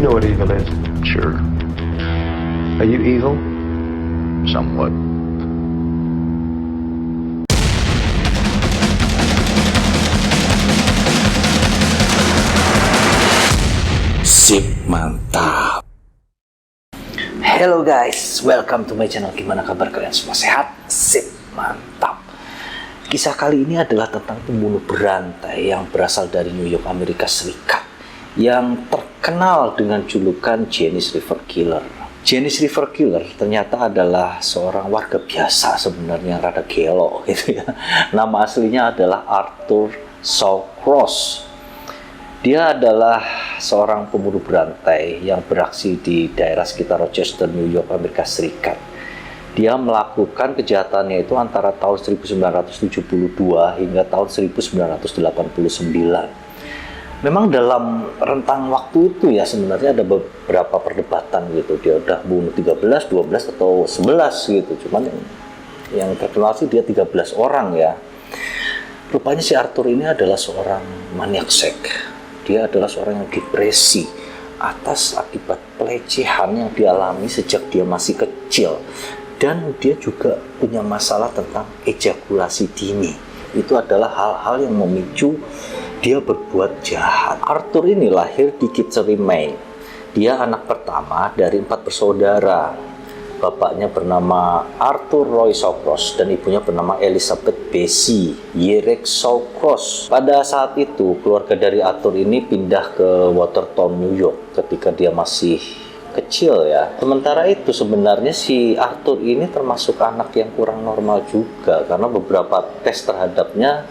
know what evil is? Sure, Are you evil? somewhat. Sip, mantap. Hello guys, welcome to my channel. Gimana kabar kalian semua? Sehat? Sip, mantap. Kisah kali ini adalah tentang pembunuh berantai yang berasal dari New York, Amerika Serikat, yang terkenal dengan julukan Janis River Killer. Janis River Killer ternyata adalah seorang warga biasa sebenarnya, rada gelo gitu ya. Nama aslinya adalah Arthur Shawcross. Dia adalah seorang pembunuh berantai yang beraksi di daerah sekitar Rochester, New York, Amerika Serikat. Dia melakukan kejahatannya itu antara tahun 1972 hingga tahun 1989. Memang dalam rentang waktu itu ya sebenarnya ada beberapa perdebatan gitu. Dia udah bunuh 13, 12 atau 11 gitu. Cuman yang terkenal sih dia 13 orang ya. Rupanya si Arthur ini adalah seorang maniak seks. Dia adalah seorang yang depresi atas akibat pelecehan yang dialami sejak dia masih kecil. Dan dia juga punya masalah tentang ejakulasi dini. Itu adalah hal-hal yang memicu dia berbuat jahat. Arthur ini lahir di Kittery, Maine. Dia anak pertama dari 4 bersaudara. Bapaknya bernama Arthur Roy Shawcross dan ibunya bernama Elizabeth Bessie Yerek Shawcross. Pada saat itu, keluarga dari Arthur ini pindah ke Watertown, New York ketika dia masih kecil ya. Sementara itu sebenarnya si Arthur ini termasuk anak yang kurang normal juga karena beberapa tes terhadapnya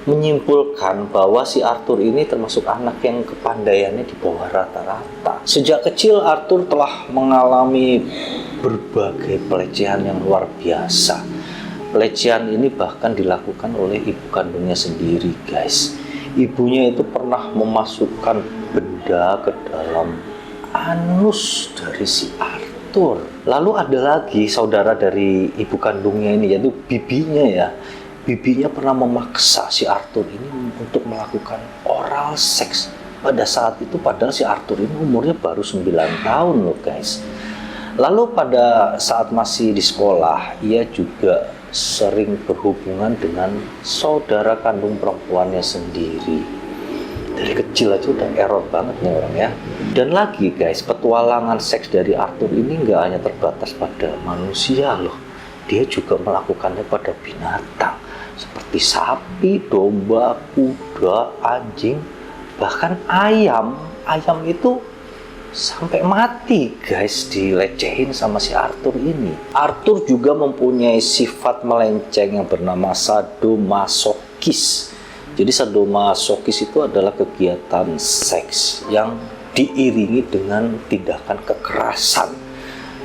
menyimpulkan bahwa si Arthur ini termasuk anak yang kepandaiannya di bawah rata-rata. Sejak kecil Arthur telah mengalami berbagai pelecehan yang luar biasa. Pelecehan ini bahkan dilakukan oleh ibu kandungnya sendiri, guys. Ibunya itu pernah memasukkan benda ke dalam anus dari si Arthur. Lalu ada lagi saudara dari ibu kandungnya ini, yaitu bibinya ya. Bibinya pernah memaksa si Arthur ini untuk melakukan oral seks pada saat itu, padahal si Arthur ini umurnya baru 9 tahun loh guys. Lalu pada saat masih di sekolah, ia juga sering berhubungan dengan saudara kandung perempuannya sendiri. Dari kecil aja udah error banget nih orang ya. Dan lagi guys, petualangan seks dari Arthur ini nggak hanya terbatas pada manusia loh. Dia juga melakukannya pada binatang seperti sapi, domba, kuda, anjing, bahkan ayam. Ayam itu sampai mati guys dilecehin sama si Arthur ini. Arthur juga mempunyai sifat melenceng yang bernama sadomasokis. Jadi sadomasokis itu adalah kegiatan seks yang diiringi dengan tindakan kekerasan.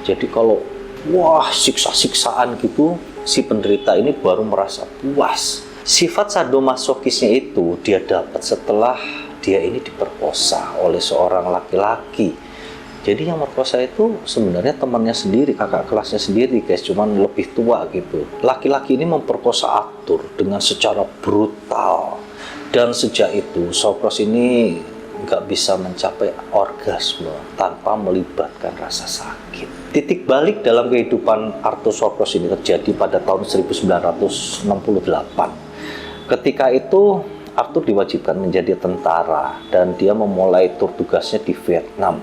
Jadi kalau wah siksa-siksaan gitu, si penderita ini baru merasa puas. Sifat sadomasokisnya itu dia dapat setelah dia ini diperkosa oleh seorang laki-laki. Jadi yang merkosa itu sebenarnya temannya sendiri, kakak kelasnya sendiri guys, cuman lebih tua gitu. Laki-laki ini memperkosa Arthur dengan secara brutal. Dan sejak itu Shawcross ini nggak bisa mencapai orgasme tanpa melibatkan rasa sakit. Titik balik dalam kehidupan Arthur Shawcross ini terjadi pada tahun 1968. Ketika itu Arthur diwajibkan menjadi tentara dan dia memulai tur tugasnya di Vietnam.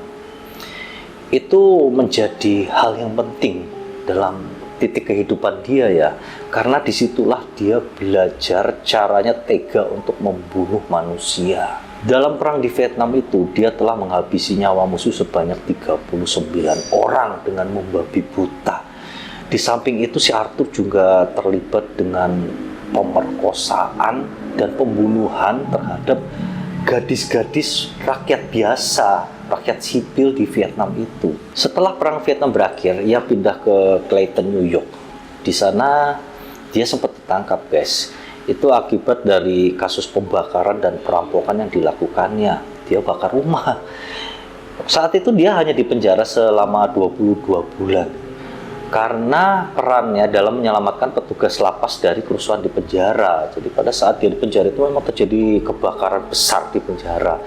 Itu menjadi hal yang penting dalam titik kehidupan dia ya, karena disitulah dia belajar caranya tega untuk membunuh manusia. Dalam perang di Vietnam itu, dia telah menghabisi nyawa musuh sebanyak 39 orang dengan membabi buta. Di samping itu, si Arthur juga terlibat dengan pemerkosaan dan pembunuhan terhadap gadis-gadis rakyat biasa, rakyat sipil di Vietnam itu. Setelah perang Vietnam berakhir, ia pindah ke Clayton, New York. Di sana, dia sempat ditangkap, guys. Itu akibat dari kasus pembakaran dan perampokan yang dilakukannya. Dia bakar rumah. Saat itu dia hanya dipenjara selama 22 bulan. Karena perannya dalam menyelamatkan petugas lapas dari kerusuhan di penjara. Jadi pada saat dia di penjara itu memang terjadi kebakaran besar di penjara.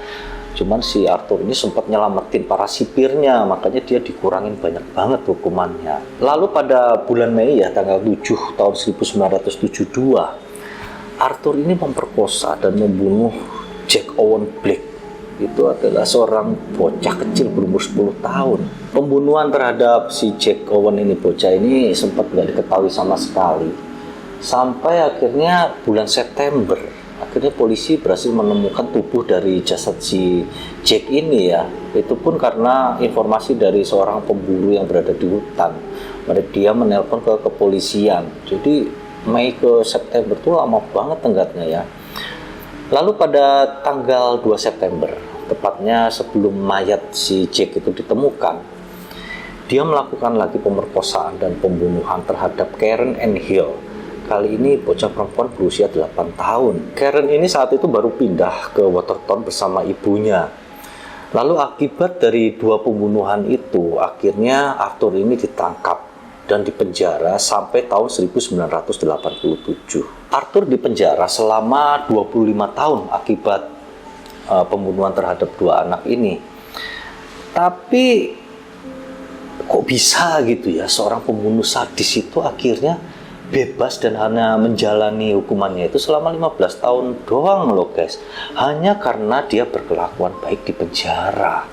Cuman si Arthur ini sempat nyelamatin para sipirnya, makanya dia dikurangin banyak banget hukumannya. Lalu pada bulan Mei ya, tanggal 7 tahun 1972, Arthur ini memperkosa dan membunuh Jack Owen Blake. Itu adalah seorang bocah kecil berumur 10 tahun. Pembunuhan terhadap si Jack Owen ini, bocah ini, sempat nggak diketahui sama sekali. Sampai akhirnya bulan September, akhirnya polisi berhasil menemukan tubuh dari jasad si Jack ini ya. Itu pun karena informasi dari seorang pemburu yang berada di hutan. Dia menelpon ke kepolisian. Jadi Mei ke September itu lama banget tenggatnya ya. Lalu pada tanggal 2 September, tepatnya sebelum mayat si Jack itu ditemukan, dia melakukan lagi pemerkosaan dan pembunuhan terhadap Karen Ann Hill. Kali ini bocah perempuan berusia 8 tahun. Karen ini saat itu baru pindah ke Watertown bersama ibunya. Lalu akibat dari dua pembunuhan itu, akhirnya Arthur ini ditangkap dan dipenjara sampai tahun 1987. Arthur dipenjara selama 25 tahun akibat pembunuhan terhadap dua anak ini. Tapi kok bisa gitu ya, seorang pembunuh sadis itu akhirnya bebas dan hanya menjalani hukumannya itu selama 15 tahun doang loh guys, hanya karena dia berkelakuan baik di penjara.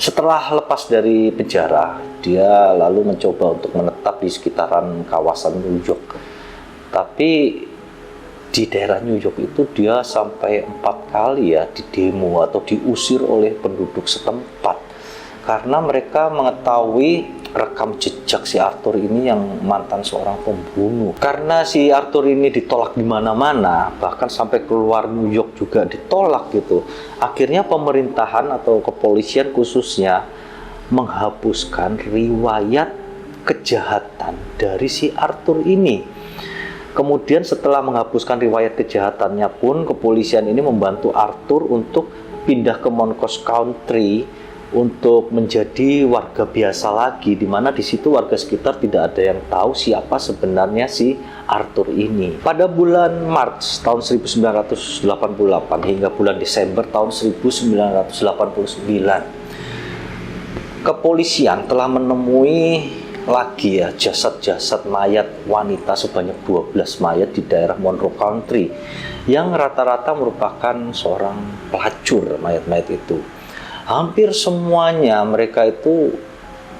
Setelah lepas dari penjara, dia lalu mencoba untuk menetap di sekitaran kawasan New York. Tapi di daerah New York itu dia sampai 4 kali ya didemo atau diusir oleh penduduk setempat karena mereka mengetahui rekam jejak si Arthur ini yang mantan seorang pembunuh. Karena si Arthur ini ditolak di mana-mana, bahkan sampai keluar New York juga ditolak gitu. Akhirnya pemerintahan atau kepolisian khususnya menghapuskan riwayat kejahatan dari si Arthur ini. Kemudian setelah menghapuskan riwayat kejahatannya pun, kepolisian ini membantu Arthur untuk pindah ke Montrose County untuk menjadi warga biasa lagi, di mana di situ warga sekitar tidak ada yang tahu siapa sebenarnya si Arthur ini. Pada bulan Maret tahun 1988 hingga bulan Desember tahun 1989, kepolisian telah menemui lagi ya jasad-jasad mayat wanita sebanyak 12 mayat di daerah Monroe County yang rata-rata merupakan seorang pelacur mayat-mayat itu. Hampir semuanya mereka itu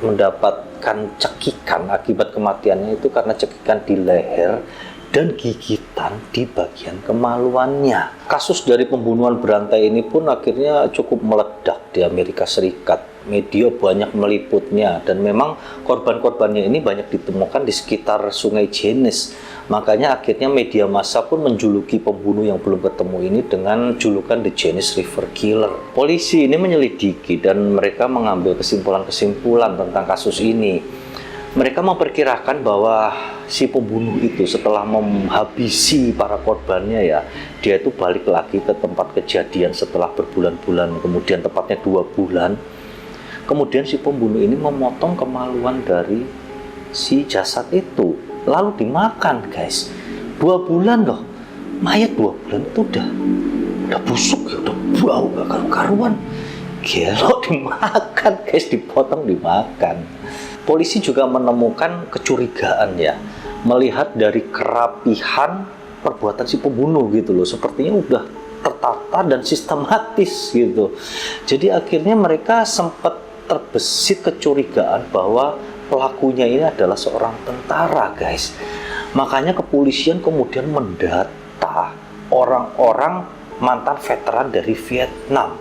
mendapatkan cekikan akibat kematiannya itu karena cekikan di leher dan gigitan di bagian kemaluannya. Kasus dari pembunuhan berantai ini pun akhirnya cukup meledak di Amerika Serikat. Media banyak meliputnya dan memang korban-korbannya ini banyak ditemukan di sekitar Sungai Genesee. Makanya akhirnya media massa pun menjuluki pembunuh yang belum ketemu ini dengan julukan The Genesee River Killer. Polisi ini menyelidiki dan mereka mengambil kesimpulan-kesimpulan tentang kasus ini. Mereka memperkirakan bahwa si pembunuh itu setelah menghabisi para korbannya ya, dia itu balik lagi ke tempat kejadian setelah berbulan-bulan, kemudian tepatnya 2 bulan. Kemudian si pembunuh ini memotong kemaluan dari si jasad itu, lalu dimakan guys. 2 bulan loh, mayat 2 bulan itu udah busuk ya, udah bau gak karu-karuan. Gelo dimakan guys, dipotong dimakan. Polisi juga menemukan kecurigaan ya, melihat dari kerapihan perbuatan si pembunuh gitu loh, sepertinya udah tertata dan sistematis gitu. Jadi akhirnya mereka sempat terbesit kecurigaan bahwa pelakunya ini adalah seorang tentara guys. Makanya kepolisian kemudian mendata orang-orang mantan veteran dari Vietnam.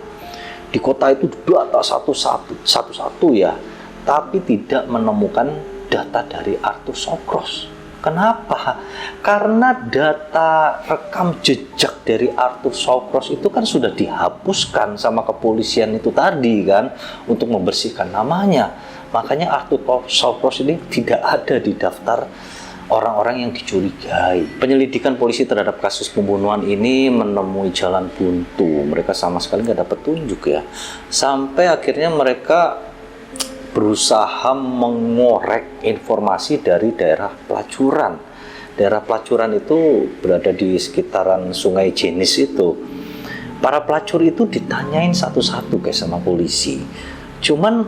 Di kota itu data satu-satu ya, tapi tidak menemukan data dari Arthur Shawcross. Kenapa? Karena data rekam jejak dari Arthur Shawcross itu kan sudah dihapuskan sama kepolisian itu tadi kan, untuk membersihkan namanya. Makanya Arthur Shawcross ini tidak ada di daftar orang-orang yang dicurigai. Penyelidikan polisi terhadap kasus pembunuhan ini menemui jalan buntu. Mereka sama sekali nggak dapat petunjuk ya. Sampai akhirnya mereka berusaha mengorek informasi dari daerah pelacuran. Daerah pelacuran itu berada di sekitaran Sungai Genesee itu. Para pelacur itu ditanyain satu-satu guys sama polisi. Cuman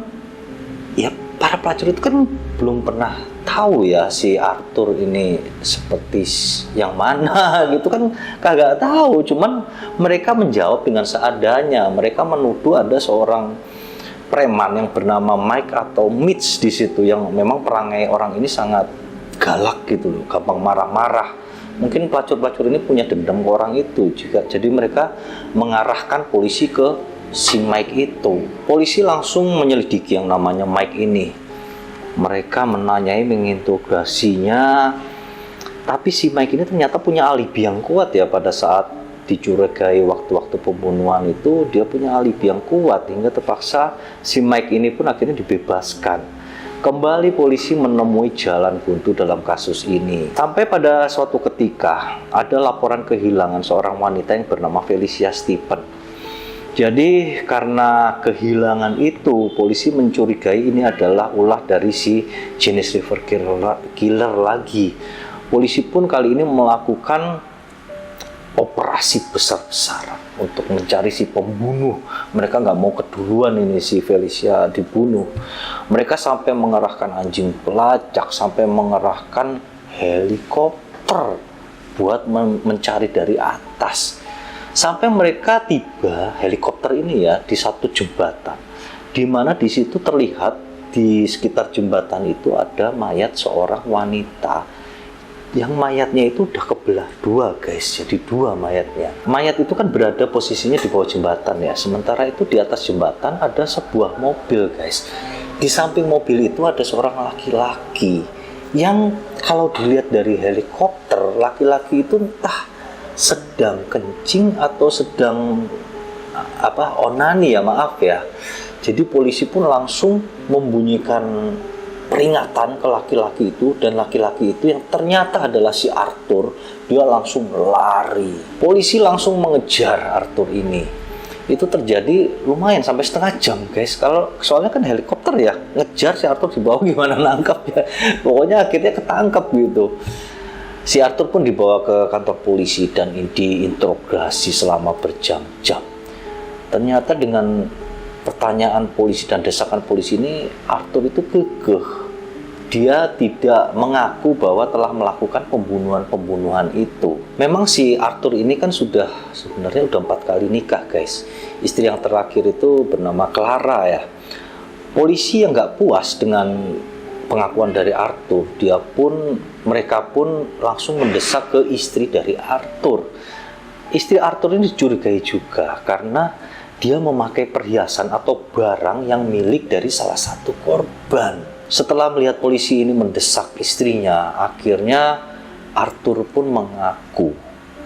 ya para pelacur itu kan belum pernah tahu ya si Arthur ini seperti yang mana gitu kan, kagak tahu. Cuman mereka menjawab dengan seadanya. Mereka menuduh ada seorang preman yang bernama Mike atau Mitch di situ, yang memang perangai orang ini sangat galak gitu loh, gampang marah-marah. Mungkin pelacur-pelacur ini punya dendam ke orang itu juga. Jadi mereka mengarahkan polisi ke si Mike itu. Polisi langsung menyelidiki yang namanya Mike ini. Mereka menanyai, menginterogasinya. Tapi si Mike ini ternyata punya alibi yang kuat ya. Pada saat dicurigai waktu-waktu pembunuhan itu, dia punya alibi yang kuat hingga terpaksa si Mike ini pun akhirnya dibebaskan. Kembali polisi menemui jalan buntu dalam kasus ini. Sampai pada suatu ketika ada laporan kehilangan seorang wanita yang bernama Felicia Stephen. Jadi karena kehilangan itu, polisi mencurigai ini adalah ulah dari si Janis River Killer lagi. Polisi pun kali ini melakukan operasi besar-besaran untuk mencari si pembunuh. Mereka nggak mau keduluan ini si Felicia dibunuh. Mereka sampai mengerahkan anjing pelacak, sampai mengerahkan helikopter buat mencari dari atas. Sampai mereka tiba, helikopter ini ya, di satu jembatan, di mana di situ terlihat di sekitar jembatan itu ada mayat seorang wanita. Yang mayatnya itu udah kebelah dua guys, jadi dua mayatnya. Mayat itu kan berada posisinya di bawah jembatan ya, sementara itu di atas jembatan ada sebuah mobil guys. Di samping mobil itu ada seorang laki-laki yang kalau dilihat dari helikopter, laki-laki itu entah sedang kencing atau sedang onani ya, maaf ya. Jadi polisi pun langsung membunyikan peringatan ke laki-laki itu, dan laki-laki itu yang ternyata adalah si Arthur. Dia langsung lari. Polisi langsung mengejar Arthur ini. Itu terjadi lumayan sampai setengah jam guys. Soalnya kan helikopter ya, ngejar si Arthur di bawah, gimana nangkap ya. Pokoknya akhirnya ketangkap gitu. Si Arthur pun dibawa ke kantor polisi dan diinterogasi selama berjam-jam. Ternyata dengan pertanyaan polisi dan desakan polisi ini, Arthur itu kekeh. Dia tidak mengaku bahwa telah melakukan pembunuhan itu. Memang si Arthur ini kan sebenarnya udah 4 kali nikah guys. Istri yang terakhir itu bernama Clara ya. Polisi yang nggak puas dengan pengakuan dari Arthur, mereka pun langsung mendesak ke istri dari Arthur. Istri Arthur ini dicurigai juga karena dia memakai perhiasan atau barang yang milik dari salah satu korban. Setelah melihat polisi ini mendesak istrinya, akhirnya Arthur pun mengaku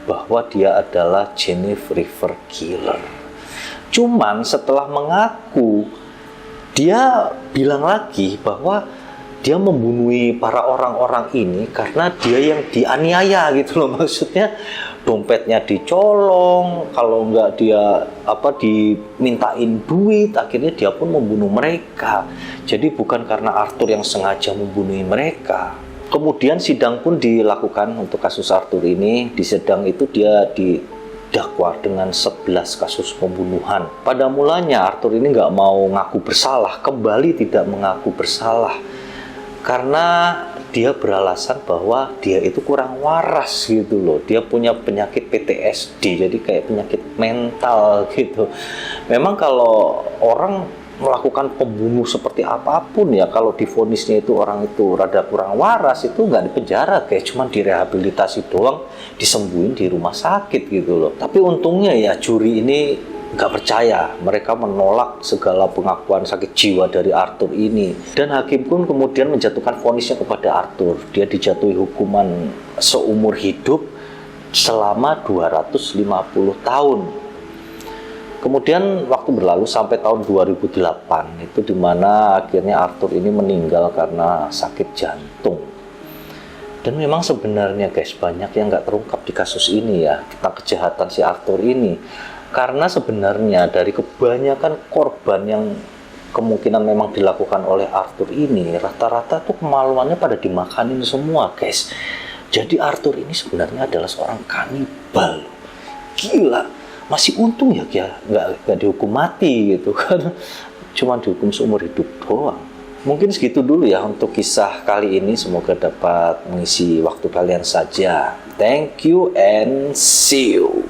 bahwa dia adalah Janis River Killer. Cuman setelah mengaku, dia bilang lagi bahwa dia membunuh para orang-orang ini karena dia yang dianiaya gitu loh. Maksudnya dompetnya dicolong, kalau enggak dia dimintain duit, akhirnya dia pun membunuh mereka. Jadi bukan karena Arthur yang sengaja membunuh mereka. Kemudian sidang pun dilakukan untuk kasus Arthur ini. Di sidang itu dia didakwa dengan 11 kasus pembunuhan. Pada mulanya Arthur ini nggak mau ngaku bersalah, kembali tidak mengaku bersalah. Karena dia beralasan bahwa dia itu kurang waras gitu loh. Dia punya penyakit PTSD, jadi kayak penyakit mental gitu. Memang kalau orang melakukan pembunuh seperti apapun ya, kalau divonisnya itu orang itu rada kurang waras, itu nggak dipenjara, kayak cuman direhabilitasi doang, disembuhin di rumah sakit gitu loh. Tapi untungnya ya juri ini nggak percaya, mereka menolak segala pengakuan sakit jiwa dari Arthur ini. Dan hakim pun kemudian menjatuhkan vonisnya kepada Arthur. Dia dijatuhi hukuman seumur hidup selama 250 tahun. Kemudian waktu berlalu sampai tahun 2008, itu dimana akhirnya Arthur ini meninggal karena sakit jantung. Dan memang sebenarnya guys, banyak yang nggak terungkap di kasus ini ya, tentang kejahatan si Arthur ini. Karena sebenarnya dari kebanyakan korban yang kemungkinan memang dilakukan oleh Arthur ini, rata-rata tuh kemaluannya pada dimakanin semua guys. Jadi Arthur ini sebenarnya adalah seorang kanibal. Gila, masih untung ya dia nggak dihukum mati gitu kan, cuma dihukum seumur hidup doang. Mungkin segitu dulu ya untuk kisah kali ini, semoga dapat mengisi waktu kalian saja. Thank you and see you.